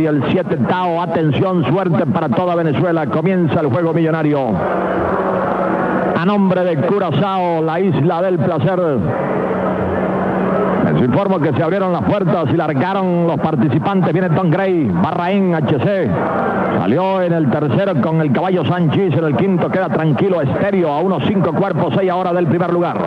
Y el 7 Tao, atención, suerte para toda Venezuela. Comienza el juego millonario. A nombre de Curazao, la isla del placer. Les informo que se abrieron las puertas y largaron los participantes. Viene Don Gray, Barraín, HC. Salió en el tercero con el caballo Sanchís. En el quinto queda tranquilo Estéreo a unos 5 cuerpos, 6 ahora del primer lugar.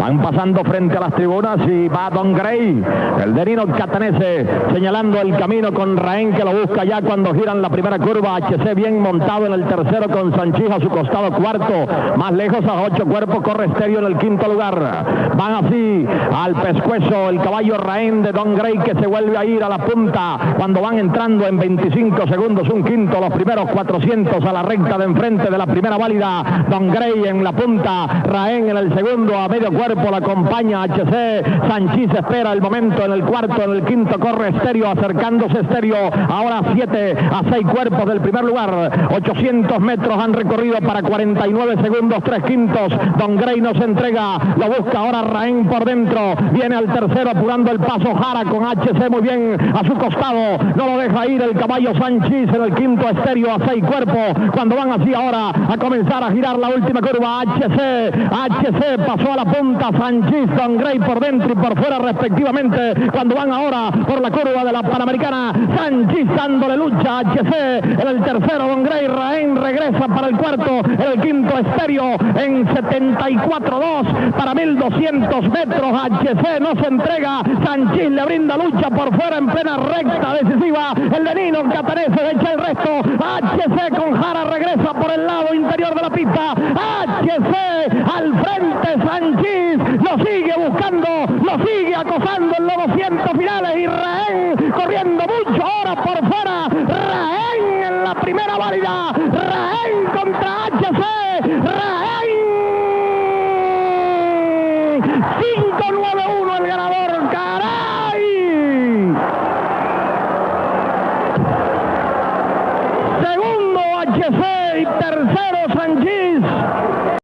Van pasando frente a las tribunas y va Don Gray, el de Nino Catanese, señalando el camino con Raén, que lo busca ya cuando giran la primera curva. HC bien montado en el tercero con Sanchís a su costado cuarto. Más lejos a 8 cuerpos corre Estéreo en el quinto lugar. Van así al pescuezo el caballo Raén de Don Gray, que se vuelve a ir a la punta cuando van entrando en 25 segundos un quinto, los primeros 400 a la recta de enfrente de la primera válida. Don Gray en la punta, Raén en el segundo, a medio cuerpo la acompaña HC. Sanchís espera el momento en el cuarto, en el quinto corre Estéreo, acercándose Estéreo ahora 7 a 6 cuerpos del primer lugar. 800 metros han recorrido para 49 segundos 3 quintos. Don Gray no se entrega, lo busca ahora Raén por dentro, viene al tercero apurando el paso Jara con HC muy bien a su costado, no lo deja ir el caballo Sanchís en el quinto. Estéreo a 6 cuerpos cuando van así ahora a comenzar a girar la última curva. HC pasó a la punta, Sanchís, Don Gray por dentro y por fuera respectivamente cuando van ahora por la curva de la Panamericana. Sanchís dándole lucha a HC en el tercero, Don Gray. Raén regresa para el cuarto, en el quinto Estéreo en 74.2 para 1200 metros. HC no se entrega, Sanchís le brinda lucha por fuera en plena recta decisiva. El de Nino Catanese echa el resto. HC con Jara regresa por el lado interior de la pista. HC al frente, Sanchís lo sigue buscando, lo sigue acosando en los 200 finales y Raén corriendo mucho ahora por fuera. Raén en la primera válida, Raén contra HC, Raén 5-9-1 el ganador, caray. Segundo HC y tercero Sanchís.